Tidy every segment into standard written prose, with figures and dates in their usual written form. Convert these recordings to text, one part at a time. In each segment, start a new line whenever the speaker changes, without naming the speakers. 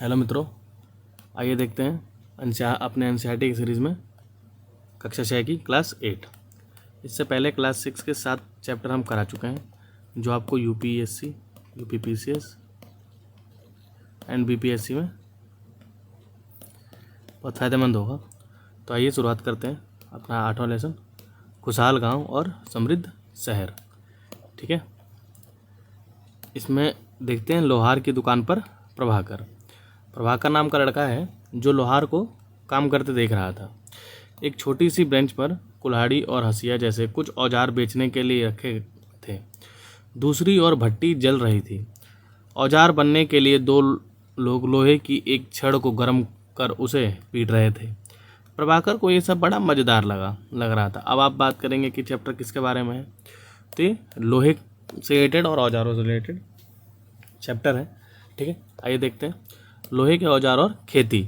Hello मित्रों, आइए देखते हैं अपने एनसीईआरटी की सीरीज़ में कक्षा 6 की क्लास 8। इससे पहले क्लास 6 के 7 चैप्टर हम करा चुके हैं, जो आपको यूपीएससी, यूपीपीसीएस एंड बीपीएससी में बहुत फ़ायदेमंद होगा। तो आइए शुरुआत करते हैं अपना 8वां लेसन, खुशहाल गांव और समृद्ध शहर। ठीक है, इसमें देखते हैं लोहार की दुकान पर प्रभाकर नाम का लड़का है जो लोहार को काम करते देख रहा था। एक छोटी सी बेंच पर कुल्हाड़ी और हंसिया जैसे कुछ औजार बेचने के लिए रखे थे। दूसरी ओर भट्टी जल रही थी। औजार बनने के लिए दो लोग लोहे की एक छड़ को गर्म कर उसे पीट रहे थे। प्रभाकर को ये सब बड़ा मज़ेदार लग रहा था। अब आप बात करेंगे कि चैप्टर किसके बारे में है। तो ये लोहे से रिलेटेड और औजारों से रिलेटेड चैप्टर है। ठीक है, आइए देखते हैं लोहे के औजार और खेती।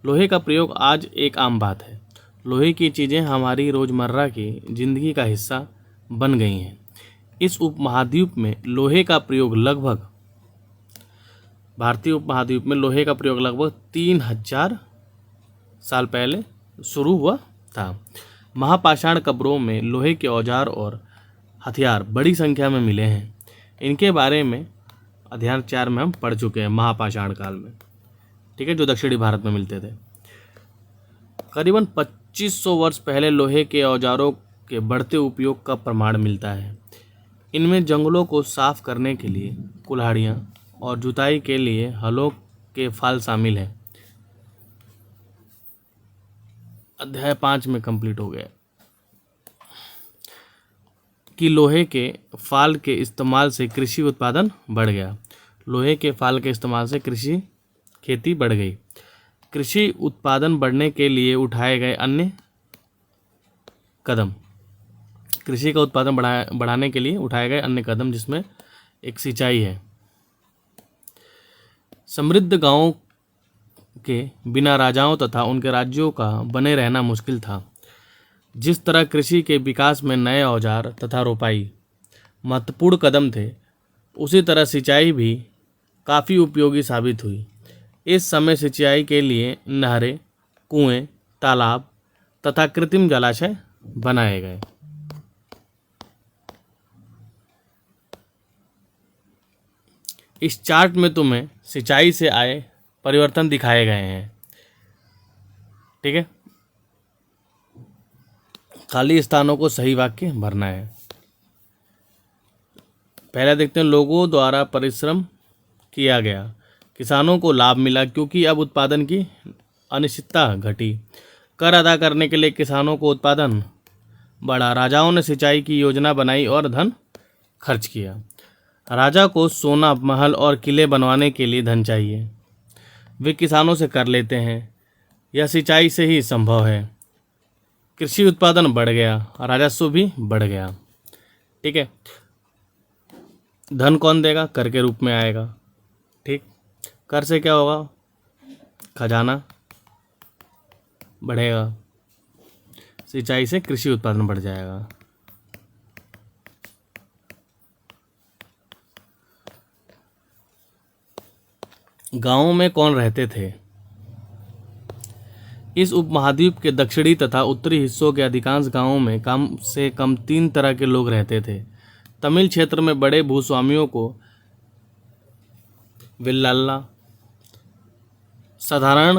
लोहे का प्रयोग आज एक आम बात है। लोहे की चीज़ें हमारी रोज़मर्रा की ज़िंदगी का हिस्सा बन गई हैं। इस उपमहाद्वीप में लोहे का प्रयोग लगभग भारतीय उपमहाद्वीप में लोहे का प्रयोग लगभग 3000 साल पहले शुरू हुआ था। महापाषाण कब्रों में लोहे के औजार और हथियार बड़ी संख्या में मिले हैं। इनके बारे में अध्याय 4 में हम पढ़ चुके हैं, महापाषाण काल में। ठीक है, जो दक्षिणी भारत में मिलते थे। करीबन 2500 वर्ष पहले लोहे के औजारों के बढ़ते उपयोग का प्रमाण मिलता है। इनमें जंगलों को साफ करने के लिए कुल्हाड़ियाँ और जुताई के लिए हलों के फाल शामिल हैं। अध्याय 5 में कंप्लीट हो गया कि लोहे के फाल के इस्तेमाल से कृषि उत्पादन बढ़ गया। लोहे के फाल के इस्तेमाल से खेती बढ़ गई। कृषि उत्पादन बढ़ने के लिए उठाए गए अन्य कदम। कृषि का उत्पादन बढ़ाने के लिए उठाए गए अन्य कदम, जिसमें एक सिंचाई है। समृद्ध गांवों के बिना राजाओं तथा उनके राज्यों का बने रहना मुश्किल था। जिस तरह कृषि के विकास में नए औजार तथा रोपाई महत्वपूर्ण कदम थे, उसी तरह सिंचाई भी काफ़ी उपयोगी साबित हुई। इस समय सिंचाई के लिए नहरें, कुएं, तालाब तथा कृत्रिम जलाशय बनाए गए। इस चार्ट में तुम्हें सिंचाई से आए परिवर्तन दिखाए गए हैं। ठीक है, खाली स्थानों को सही वाक्य भरना है। पहले देखते हैं, लोगों द्वारा परिश्रम किया गया। किसानों को लाभ मिला क्योंकि अब उत्पादन की अनिश्चितता घटी। कर अदा करने के लिए किसानों को उत्पादन बढ़ा। राजाओं ने सिंचाई की योजना बनाई और धन खर्च किया। राजा को सोना, महल और किले बनवाने के लिए धन चाहिए। वे किसानों से कर लेते हैं। यह सिंचाई से ही संभव है। कृषि उत्पादन बढ़ गया, राजस्व भी बढ़ गया। ठीक है, धन कौन देगा? कर के रूप में आएगा। ठीक, कर से क्या होगा? खजाना बढ़ेगा। सिंचाई से कृषि उत्पादन बढ़ जाएगा। गांवों में कौन रहते थे? इस उपमहाद्वीप के दक्षिणी तथा उत्तरी हिस्सों के अधिकांश गांवों में कम से कम 3 तरह के लोग रहते थे। तमिल क्षेत्र में बड़े भूस्वामियों को विल्लाला, साधारण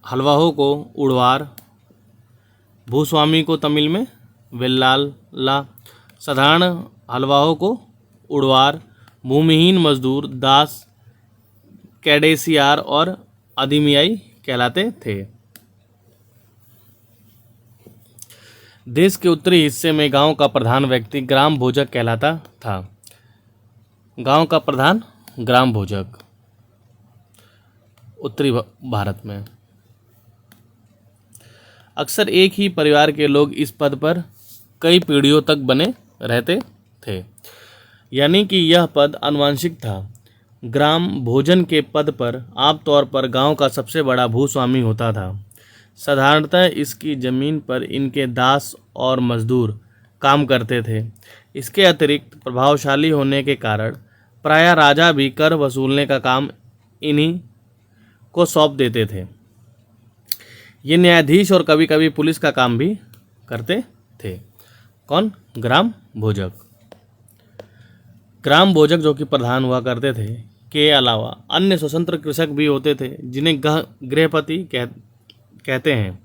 हलवाहों को उड़वार। भूस्वामी को तमिल में विल्लाला, साधारण हलवाहों को उड़वार। भूमिहीन मजदूर दास, कैडेसियार और अदिमियाई कहलाते थे। देश के उत्तरी हिस्से में गांव का प्रधान व्यक्ति ग्राम भोजक कहलाता था। गांव का प्रधान ग्राम भोजक उत्तरी भारत में। अक्सर एक ही परिवार के लोग इस पद पर कई पीढ़ियों तक बने रहते थे, यानी कि यह पद आनुवंशिक था। ग्राम भोजन के पद पर आमतौर पर गांव का सबसे बड़ा भूस्वामी होता था। साधारणतः इसकी ज़मीन पर इनके दास और मजदूर काम करते थे। इसके अतिरिक्त प्रभावशाली होने के कारण प्रायः राजा भी कर वसूलने का काम इन्हीं को सौंप देते थे। ये न्यायाधीश और कभी कभी पुलिस का काम भी करते थे। कौन? ग्राम भोजक। ग्राम भोजक जो कि प्रधान हुआ करते थे के अलावा अन्य स्वतंत्र कृषक भी होते थे जिन्हें गृहपति कहते हैं,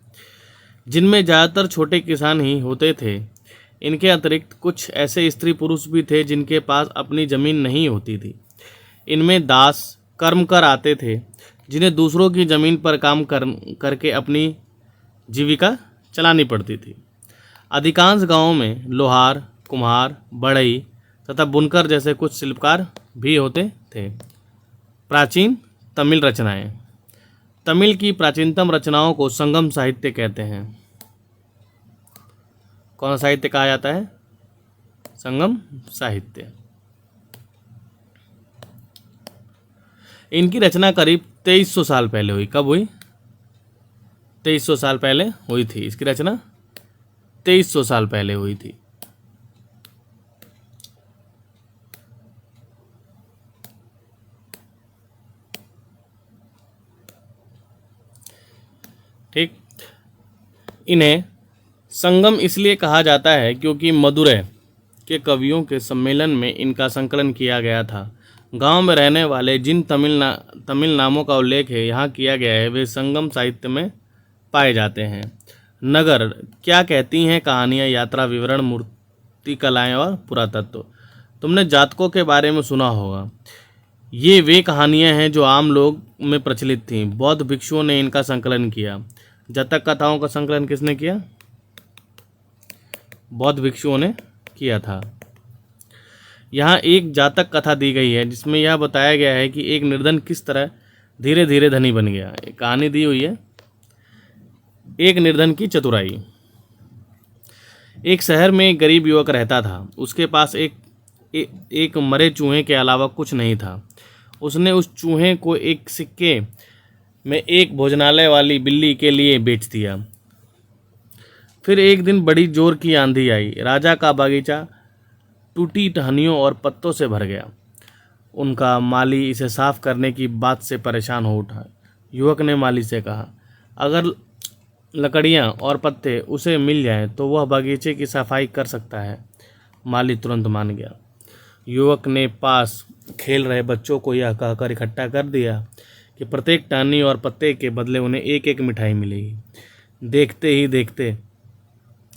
जिनमें ज़्यादातर छोटे किसान ही होते थे। इनके अतिरिक्त कुछ ऐसे स्त्री पुरुष भी थे जिनके पास अपनी ज़मीन नहीं होती थी। इनमें दास कर्मकर आते थे जिन्हें दूसरों की ज़मीन पर काम करके अपनी जीविका चलानी पड़ती थी। अधिकांश गांवों में लोहार, कुम्हार, बढ़ई तथा बुनकर जैसे कुछ शिल्पकार भी होते थे। प्राचीन तमिल रचनाएं। तमिल की प्राचीनतम रचनाओं को संगम साहित्य कहते हैं। कौन साहित्य कहा जाता है? संगम साहित्य। इनकी रचना करीब 2300 साल पहले हुई। कब हुई? 2300 साल पहले हुई थी। इसकी रचना 2300 साल पहले हुई थी। ठीक। इन्हें संगम इसलिए कहा जाता है क्योंकि मदुरै के कवियों के सम्मेलन में इनका संकलन किया गया था। गांव में रहने वाले जिन तमिल नामों का उल्लेख है यहाँ किया गया है वे संगम साहित्य में पाए जाते हैं। नगर क्या कहती हैं कहानियाँ, यात्रा विवरण, मूर्ति कलाएँ और पुरातत्व। तुमने जातकों के बारे में सुना होगा। ये वे कहानियाँ हैं जो आम लोग में प्रचलित थीं। बौद्ध भिक्षुओं ने इनका संकलन किया। जातक कथाओं का संकलन किसने किया? बौद्ध भिक्षुओं ने किया था। यहाँ एक जातक कथा दी गई है जिसमें यह बताया गया है कि एक निर्धन किस तरह धीरे धीरे धनी बन गया। एक कहानी दी हुई है, एक निर्धन की चतुराई। एक शहर में एक गरीब युवक रहता था। उसके पास एक मरे चूहे के अलावा कुछ नहीं था। उसने उस चूहे को एक सिक्के में एक भोजनालय वाली बिल्ली के लिए बेच दिया। फिर एक दिन बड़ी जोर की आंधी आई। राजा का बागीचा टूटी टहनियों और पत्तों से भर गया। उनका माली इसे साफ करने की बात से परेशान हो उठा। युवक ने माली से कहा, अगर लकड़ियाँ और पत्ते उसे मिल जाएं तो वह बागीचे की सफाई कर सकता है। माली तुरंत मान गया। युवक ने पास खेल रहे बच्चों को यह कहकर इकट्ठा कर दिया कि प्रत्येक टहनी और पत्ते के बदले उन्हें एक एक मिठाई मिलेगी। देखते ही देखते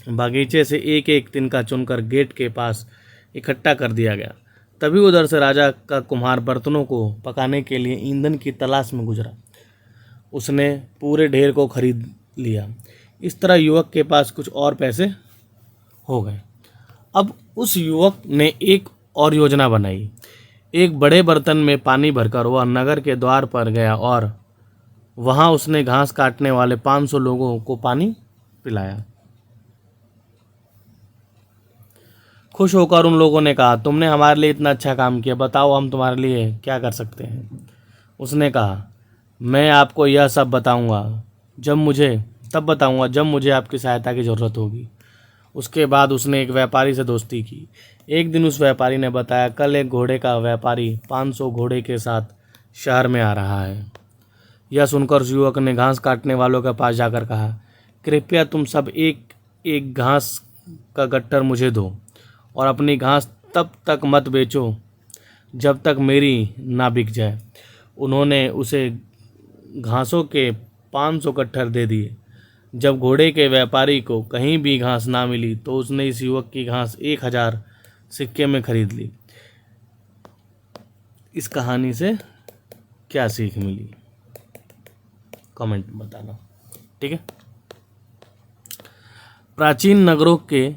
बागीचे से एक एक तिनका चुनकर गेट के पास इकट्ठा कर दिया गया। तभी उधर से राजा का कुम्हार बर्तनों को पकाने के लिए ईंधन की तलाश में गुजरा। उसने पूरे ढेर को खरीद लिया। इस तरह युवक के पास कुछ और पैसे हो गए। अब उस युवक ने एक और योजना बनाई। एक बड़े बर्तन में पानी भरकर वह नगर के द्वार पर गया और वहां उसने घास काटने वाले 500 लोगों को पानी पिलाया। खुश होकर उन लोगों ने कहा, तुमने हमारे लिए इतना अच्छा काम किया, बताओ हम तुम्हारे लिए क्या कर सकते हैं। उसने कहा, मैं आपको यह सब तब बताऊंगा जब मुझे आपकी सहायता की ज़रूरत होगी। उसके बाद उसने एक व्यापारी से दोस्ती की। एक दिन उस व्यापारी ने बताया, कल एक घोड़े का व्यापारी 500 घोड़े के साथ शहर में आ रहा है। यह सुनकर उस युवक ने घास काटने वालों के पास जाकर कहा, कृपया तुम सब एक एक घास का गट्ठर मुझे दो और अपनी घास तब तक मत बेचो जब तक मेरी ना बिक जाए। उन्होंने उसे घासों के 500 गट्ठर दे दिए। जब घोड़े के व्यापारी को कहीं भी घास ना मिली तो उसने इस युवक की घास 1000 सिक्के में खरीद ली। इस कहानी से क्या सीख मिली, कमेंट में बताना। ठीक है। प्राचीन नगरों के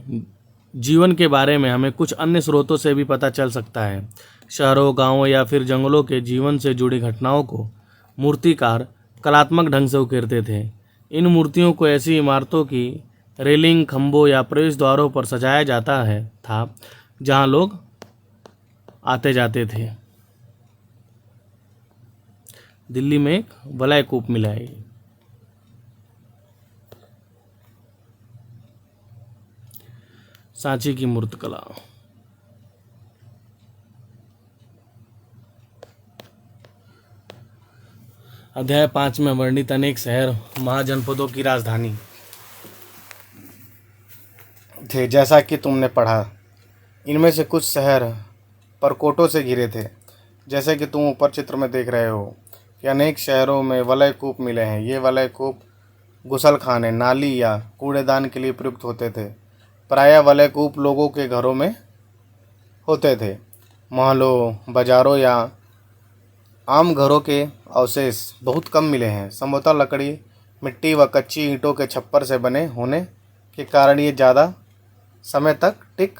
जीवन के बारे में हमें कुछ अन्य स्रोतों से भी पता चल सकता है। शहरों, गांवों या फिर जंगलों के जीवन से जुड़ी घटनाओं को मूर्तिकार कलात्मक ढंग से उकेरते थे। इन मूर्तियों को ऐसी इमारतों की रेलिंग, खंभों या प्रवेश द्वारों पर सजाया जाता था जहां लोग आते जाते थे। दिल्ली में एक वलय कूप मिला है। सांची की मूर्तिकला। अध्याय 5 में वर्णित अनेक शहर महाजनपदों की राजधानी थे। जैसा कि तुमने पढ़ा, इनमें से कुछ शहर परकोटों से घिरे थे। जैसे कि तुम ऊपर चित्र में देख रहे हो कि अनेक शहरों में वलय कूप मिले हैं। ये वलय कूप गुसलखाने, नाली या कूड़ेदान के लिए प्रयुक्त होते थे। प्रायः वलय कूप लोगों के घरों में होते थे। महलों, बाजारों या आम घरों के अवशेष बहुत कम मिले हैं। संभवतः लकड़ी, मिट्टी व कच्ची ईंटों के छप्पर से बने होने के कारण ये ज़्यादा समय तक टिक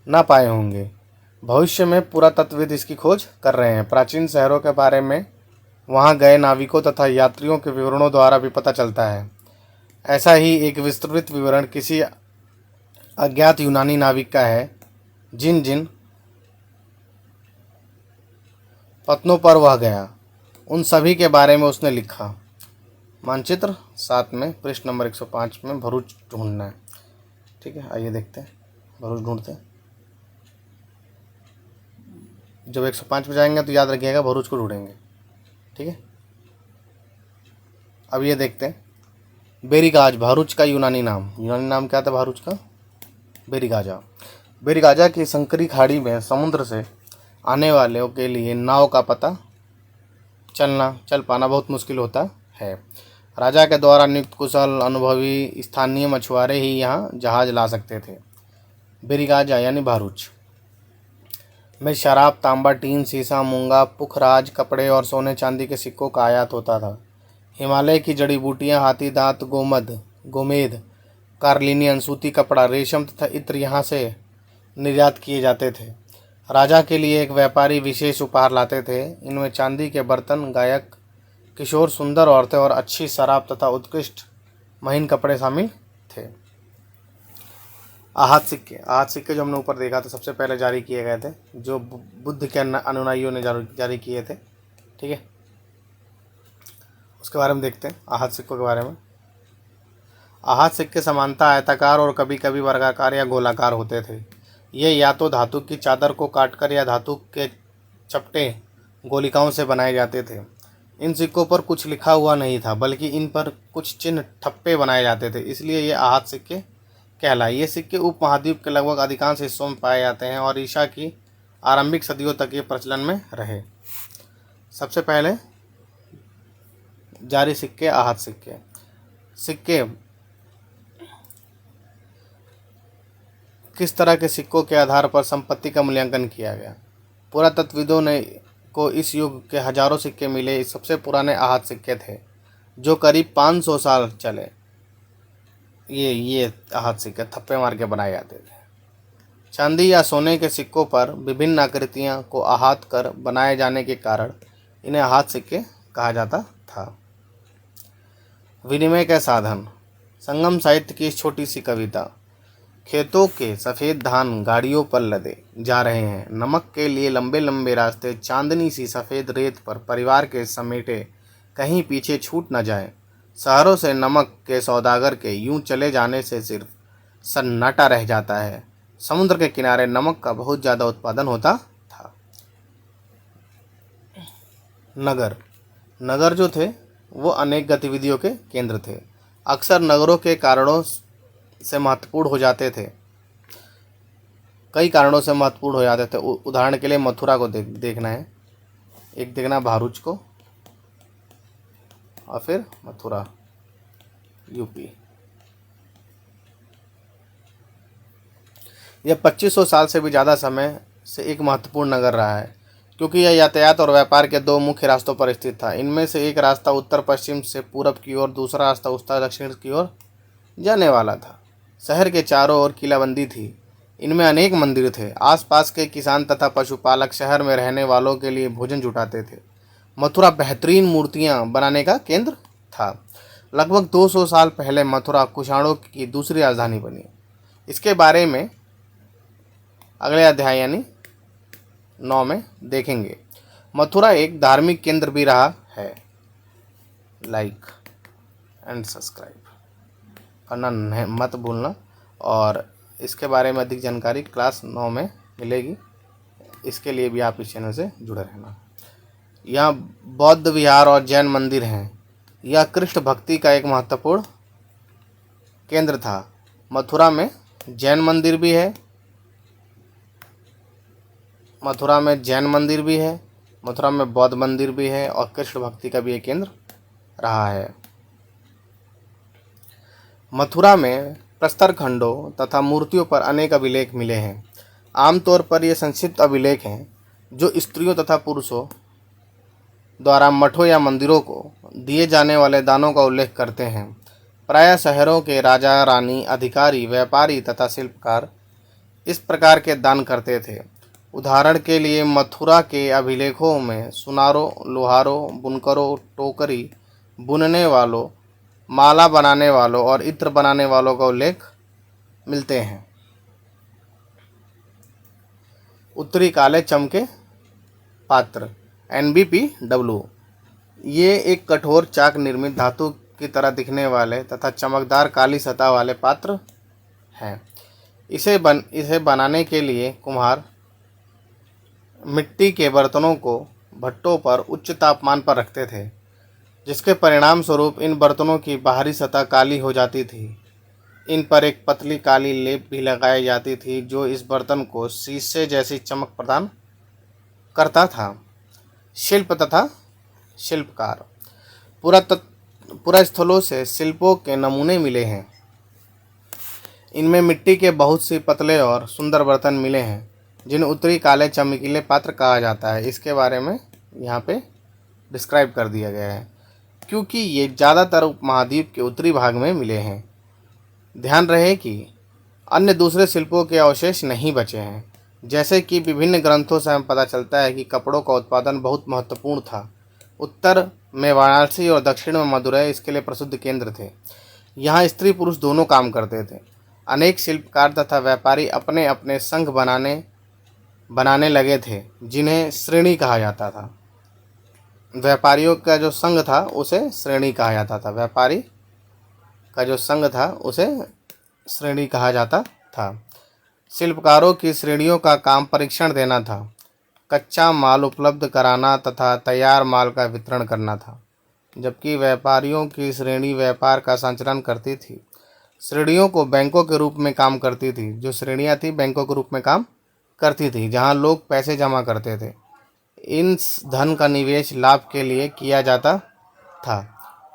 ना पाए होंगे। भविष्य में पुरातत्वविद इसकी खोज कर रहे हैं। प्राचीन शहरों के बारे में वहां गए नाविकों तथा यात्रियों के विवरणों द्वारा भी पता चलता है। ऐसा ही एक विस्तृत विवरण किसी अज्ञात यूनानी नाविक का है। जिन जिन पत्तनों पर वह गया, उन सभी के बारे में उसने लिखा। मानचित्र 7 में पृष्ठ नंबर 105 में भरूच ढूंढना है। ठीक है, आइए देखते हैं, भरूच ढूंढते हैं। जब 105 पे जाएंगे तो याद रखिएगा भरूच को ढूंढेंगे। ठीक है, अब ये देखते हैं। बेरिगाज, भरूच का यूनानी नाम क्या था भरूच का? बेरिगाजा। बेरिगाजा की संकरी खाड़ी में समुद्र से आने वालों के लिए नाव का पता चल पाना बहुत मुश्किल होता है। राजा के द्वारा नियुक्त कुशल अनुभवी स्थानीय मछुआरे ही यहाँ जहाज ला सकते थे। बेरिगाजा यानी भरूच में शराब, तांबा, टीन, शीशा, मूंगा, पुखराज, कपड़े और सोने चांदी के सिक्कों का आयात होता था। हिमालय की जड़ी बूटियां, हाथी दांत, गोमेद, कार्लिनियन, सूती कपड़ा, रेशम तथा इत्र यहाँ से निर्यात किए जाते थे। राजा के लिए एक व्यापारी विशेष उपहार लाते थे। इनमें चांदी के बर्तन, गायक, किशोर, सुंदर औरतें और अच्छी शराब तथा उत्कृष्ट महीन कपड़े शामिल थे। आहत सिक्के जो हमने ऊपर देखा था सबसे पहले जारी किए गए थे, जो बुद्ध के अनुयायियों ने जारी किए थे। ठीक है, उसके बारे में देखते हैं। आहत सिक्कों के बारे में। आहत सिक्के समानतः आयताकार और कभी कभी वर्गाकार या गोलाकार होते थे। ये या तो धातु की चादर को काटकर या धातु के चपटे गोलिकाओं से बनाए जाते थे। इन सिक्कों पर कुछ लिखा हुआ नहीं था, बल्कि इन पर कुछ चिन्ह ठप्पे बनाए जाते थे, इसलिए ये आहत सिक्के कहलाए। ये सिक्के उपमहाद्वीप के लगभग अधिकांश हिस्सों में पाए जाते हैं और ईसा की आरंभिक सदियों तक ये प्रचलन में रहे। सबसे पहले जारी सिक्के, आहत सिक्के किस तरह के सिक्कों के आधार पर संपत्ति का मूल्यांकन किया गया। पुरातत्वविदों ने को इस युग के हजारों सिक्के मिले। सबसे पुराने आहत सिक्के थे जो करीब 500 साल चले। ये आहत सिक्के थप्पे मार के बनाए जाते थे। चांदी या सोने के सिक्कों पर विभिन्न आकृतियों को आहत कर बनाए जाने के कारण इन्हें आहत सिक्के कहा जाता था। विनिमय के साधन। संगम साहित्य की इस छोटी सी कविता। खेतों के सफ़ेद धान गाड़ियों पर लदे जा रहे हैं। नमक के लिए लंबे लंबे रास्ते चांदनी सी सफ़ेद रेत पर परिवार के समेटे कहीं पीछे छूट न जाए। शहरों से नमक के सौदागर के यूं चले जाने से सिर्फ सन्नाटा रह जाता है। समुद्र के किनारे नमक का बहुत ज़्यादा उत्पादन होता था। नगर जो थे वो अनेक गतिविधियों के केंद्र थे। अक्सर नगरों के कारणों से महत्वपूर्ण हो जाते थे। कई कारणों से महत्वपूर्ण हो जाते थे। उदाहरण के लिए मथुरा को देखना है, एक देखना भरूच को और फिर मथुरा यूपी। यह 2500 साल से भी ज़्यादा समय से एक महत्वपूर्ण नगर रहा है, क्योंकि यह यातायात और व्यापार के दो मुख्य रास्तों पर स्थित था। इनमें से एक रास्ता उत्तर पश्चिम से पूरब की ओर, दूसरा रास्ता उत्तर दक्षिण की ओर जाने वाला था। शहर के चारों ओर किलाबंदी थी। इनमें अनेक मंदिर थे। आसपास के किसान तथा पशुपालक शहर में रहने वालों के लिए भोजन जुटाते थे। मथुरा बेहतरीन मूर्तियां बनाने का केंद्र था। लगभग 200 साल पहले मथुरा कुषाणों की दूसरी राजधानी बनी। इसके बारे में अगले अध्याय यानी 9 में देखेंगे। मथुरा एक धार्मिक केंद्र भी रहा है। लाइक एंड सब्सक्राइब करना मत भूलना, और इसके बारे में अधिक जानकारी क्लास 9 में मिलेगी। इसके लिए भी आप इस चैनल से जुड़े रहना।
यहाँ बौद्ध विहार और जैन मंदिर हैं। यह कृष्ण भक्ति का एक महत्वपूर्ण केंद्र था। मथुरा में जैन मंदिर भी है, मथुरा में जैन मंदिर भी है, मथुरा में बौद्ध मंदिर भी है और कृष्ण भक्ति का भी एक केंद्र रहा है। मथुरा में प्रस्तर खंडों तथा मूर्तियों पर अनेक अभिलेख मिले हैं। आमतौर पर ये संक्षिप्त अभिलेख हैं जो स्त्रियों तथा पुरुषों द्वारा मठों या मंदिरों को दिए जाने वाले दानों का उल्लेख करते हैं। प्रायः शहरों के राजा, रानी, अधिकारी, व्यापारी तथा शिल्पकार इस प्रकार के दान करते थे। उदाहरण के लिए मथुरा के अभिलेखों में सुनारों, लोहारों, बुनकरों, टोकरी बुनने वालों, माला बनाने वालों और इत्र बनाने वालों का उल्लेख मिलते हैं। उत्तरी काले चमके पात्र NBPW, ये एक कठोर चाक निर्मित धातु की तरह दिखने वाले तथा चमकदार काली सतह वाले पात्र हैं। इसे बनाने के लिए कुम्हार मिट्टी के बर्तनों को भट्टों पर उच्च तापमान पर रखते थे, जिसके परिणाम स्वरूप इन बर्तनों की बाहरी सतह काली हो जाती थी। इन पर एक पतली काली लेप भी लगाई जाती थी जो इस बर्तन को शीशे जैसी चमक प्रदान करता था। शिल्प तथा शिल्पकार, पुरास्थलों से शिल्पों के नमूने मिले हैं। इनमें मिट्टी के बहुत से पतले और सुंदर बर्तन मिले हैं जिन्हें उत्तरी काले चमकीले पात्र कहा जाता है। इसके बारे में यहाँ पे डिस्क्राइब कर दिया गया है क्योंकि ये ज़्यादातर उपमहाद्वीप के उत्तरी भाग में मिले हैं। ध्यान रहे कि अन्य दूसरे शिल्पों के अवशेष नहीं बचे हैं। जैसे कि विभिन्न ग्रंथों से हमें पता चलता है कि कपड़ों का उत्पादन बहुत महत्वपूर्ण था। उत्तर में वाराणसी और दक्षिण में मदुरै इसके लिए प्रसिद्ध केंद्र थे। यहाँ स्त्री पुरुष दोनों काम करते थे। अनेक शिल्पकार तथा व्यापारी अपने अपने संघ बनाने लगे थे जिन्हें श्रेणी कहा जाता था। व्यापारियों का जो संघ था उसे श्रेणी कहा जाता था। व्यापारी का जो संघ था उसे श्रेणी कहा जाता था। शिल्पकारों की श्रेणियों का काम परीक्षण देना था, कच्चा माल उपलब्ध कराना तथा तैयार माल का वितरण करना था, जबकि व्यापारियों की श्रेणी व्यापार का संचालन करती थी। श्रेणियों को बैंकों के रूप में काम करती थी। जो श्रेणियाँ थी बैंकों के रूप में काम करती थी जहाँ लोग पैसे जमा करते थे। इन धन का निवेश लाभ के लिए किया जाता था।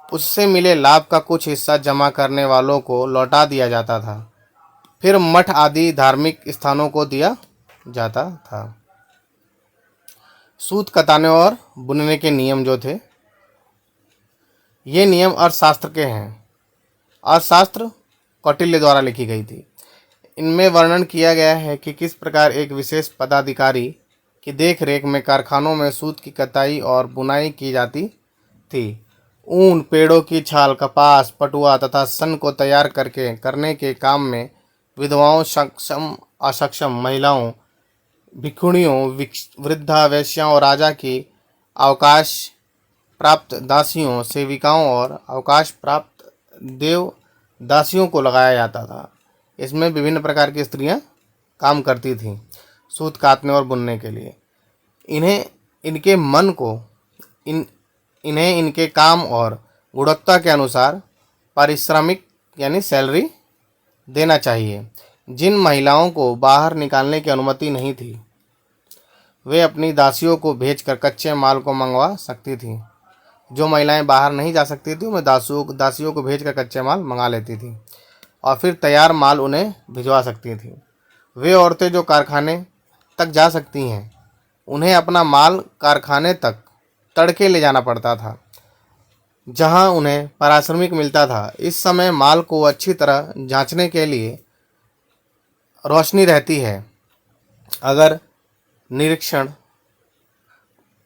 उससे मिले लाभ का कुछ हिस्सा जमा करने वालों को लौटा दिया जाता था, फिर मठ आदि धार्मिक स्थानों को दिया जाता था। सूत कताने और बुनने के नियम जो थे, ये नियम अर्थशास्त्र के हैं। अर्थशास्त्र कौटिल्य द्वारा लिखी गई थी। इनमें वर्णन किया गया है कि किस प्रकार एक विशेष पदाधिकारी की देखरेख में कारखानों में सूत की कताई और बुनाई की जाती थी। ऊन, पेड़ों की छाल, कपास, पटुआ तथा सन को तैयार करने के काम में विधवाओं, सक्षम अक्षम महिलाओं, भिक्षुणियों, वृद्धा, वेश्याओं, राजा की अवकाश प्राप्त दासियों, सेविकाओं और अवकाश प्राप्त देव दासियों को लगाया जाता था। इसमें विभिन्न प्रकार की स्त्रियां काम करती थीं सूत काटने और बुनने के लिए। इन्हें इनके काम और गुणवत्ता के अनुसार पारिश्रमिक यानी सैलरी देना चाहिए। जिन महिलाओं को बाहर निकालने की अनुमति नहीं थी वे अपनी दासियों को भेजकर कच्चे माल को मंगवा सकती थीं। जो महिलाएं बाहर नहीं जा सकती थी वे दासियों को भेजकर कच्चे माल मंगा लेती थीं और फिर तैयार माल उन्हें भिजवा सकती थीं। वे औरतें जो कारखाने तक जा सकती हैं उन्हें अपना माल कारखाने तक तड़के ले जाना पड़ता था, जहां उन्हें पारिश्रमिक मिलता था। इस समय माल को अच्छी तरह जांचने के लिए रोशनी रहती है। अगर निरीक्षण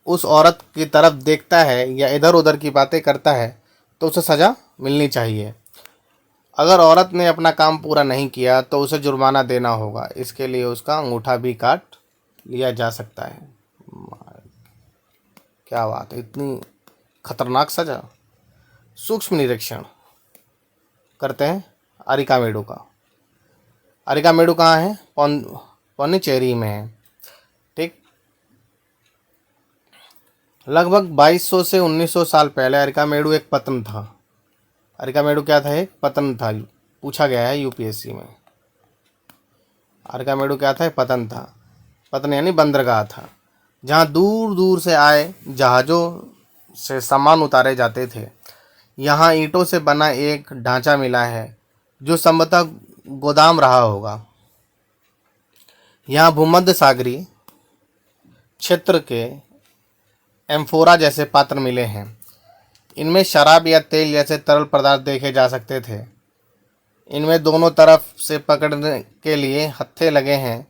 उस औरत की तरफ देखता है या इधर उधर की बातें करता है तो उसे सज़ा मिलनी चाहिए। अगर औरत ने अपना काम पूरा नहीं किया तो उसे जुर्माना देना होगा। इसके लिए उसका अंगूठा भी काट लिया जा सकता है। क्या बात है, इतनी खतरनाक सज़ा। सूक्ष्म निरीक्षण करते हैं अरिकामेडु का। अरिकामेडु कहाँ है? पौंडीचेरी में है। ठीक, लगभग 2200 से 1900 साल पहले अरिकामेडु एक पत्तन था। अरिकामेडु क्या था? एक पत्तन था। पूछा गया है यूपीएससी में। अरिकामेडु क्या था? एक पत्तन था। पत्तन यानी बंदरगाह था, जहाँ दूर दूर से आए जहाज़ों से सामान उतारे जाते थे। यहाँ ईंटों से बना एक ढांचा मिला है जो संभवतः गोदाम रहा होगा। यहाँ भूमध्य सागरीय क्षेत्र के एम्फोरा जैसे पात्र मिले हैं। इनमें शराब या तेल जैसे तरल पदार्थ देखे जा सकते थे। इनमें दोनों तरफ से पकड़ने के लिए हत्थे लगे हैं।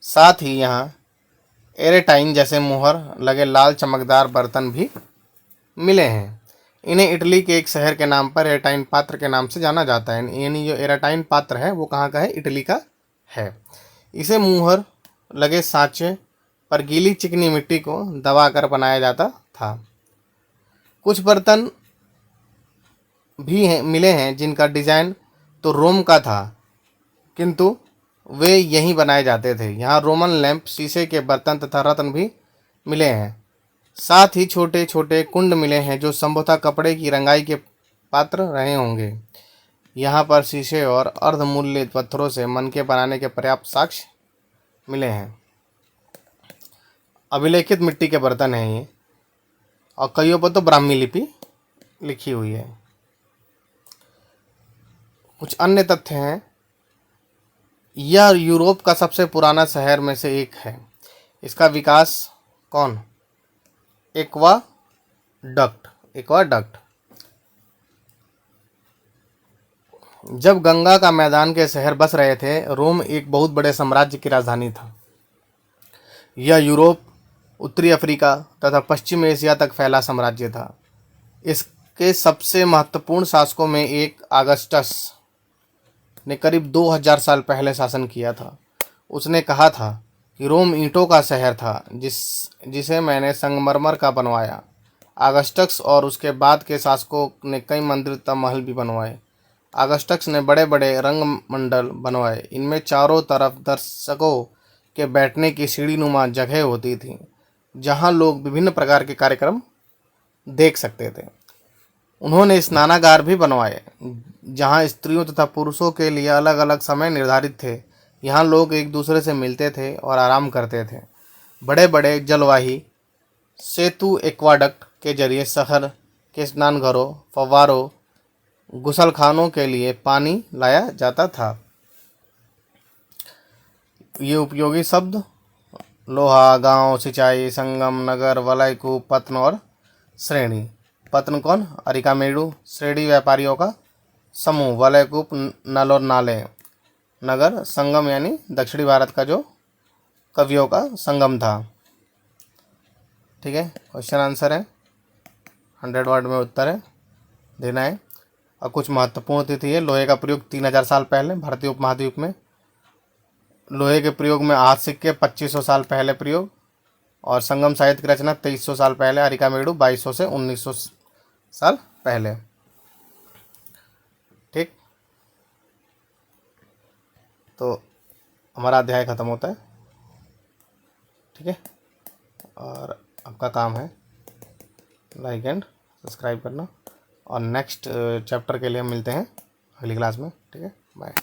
साथ ही यहाँ एरेटाइन जैसे मुहर लगे लाल चमकदार बर्तन भी मिले हैं। इन्हें इटली के एक शहर के नाम पर एरेटाइन पात्र के नाम से जाना जाता है। यानी जो एरेटाइन पात्र है वो कहाँ का है? इटली का है। इसे मुहर लगे सांचे पर गीली चिकनी मिट्टी को दबाकर बनाया जाता था। कुछ बर्तन भी मिले हैं जिनका डिजाइन तो रोम का था, किंतु वे यहीं बनाए जाते थे। यहाँ रोमन लैंप, शीशे के बर्तन तथा रत्न भी मिले हैं। साथ ही छोटे छोटे कुंड मिले हैं जो संभवतः कपड़े की रंगाई के पात्र रहे होंगे। यहाँ पर शीशे और अर्धमूल्य पत्थरों से मनके बनाने के पर्याप्त साक्ष्य मिले हैं। अभिलेखित मिट्टी के बर्तन हैं ये, और कईयों पर तो ब्राह्मी लिपि लिखी हुई है। कुछ अन्य तथ्य हैं। यह यूरोप का सबसे पुराना शहर में से एक है। इसका विकास कौन? एक्वाडक्ट। जब गंगा का मैदान के शहर बस रहे थे, रोम एक बहुत बड़े साम्राज्य की राजधानी था। यह यूरोप, उत्तरी अफ्रीका तथा पश्चिम एशिया तक फैला साम्राज्य था। इसके सबसे महत्वपूर्ण शासकों में एक अगस्टस ने करीब 2000 साल पहले शासन किया था। उसने कहा था कि रोम ईंटों का शहर था जिसे मैंने संगमरमर का बनवाया। अगस्टस और उसके बाद के शासकों ने कई मंदिर तथा महल भी बनवाए। अगस्टस ने बड़े बड़े रंगमंडल बनवाए। इनमें चारों तरफ दर्शकों के बैठने की सीढ़ीनुमा जगह होती थी, जहां लोग विभिन्न प्रकार के कार्यक्रम देख सकते थे। उन्होंने स्नानागार भी बनवाए, जहां स्त्रियों तथा पुरुषों के लिए अलग अलग समय निर्धारित थे। यहाँ लोग एक दूसरे से मिलते थे और आराम करते थे। बड़े बड़े जलवाही सेतु एक्वाडक्ट के जरिए शहर के स्नानघरों, फव्वारों, गुसलखानों के लिए पानी लाया जाता था। ये उपयोगी शब्द लोहा, गांव, सिंचाई, संगम, नगर, वलय, कूप, पत्न और श्रेणी। पत्न कौन? अरिकामेडु। श्रेणी व्यापारियों का समूह। वलय, कूप, नल और नाले। नगर, संगम यानी दक्षिणी भारत का जो कवियों का संगम था। ठीक है, क्वेश्चन आंसर है, 100 वर्ड में उत्तर है, देना है। और कुछ महत्वपूर्ण तिथि है। लोहे का प्रयोग 3000 साल पहले भारतीय उपमहाद्वीप में। लोहे के प्रयोग में हाथ सिक्के 2500 साल पहले प्रयोग। और संगम साहित्य की रचना 2300 साल पहले। अरिकामेडु 2200 से 1900 साल पहले। ठीक, तो हमारा अध्याय ख़त्म होता है। ठीक है, और आपका काम है लाइक एंड सब्सक्राइब करना। और नेक्स्ट चैप्टर के लिए मिलते हैं अगली क्लास में। ठीक है, बाय।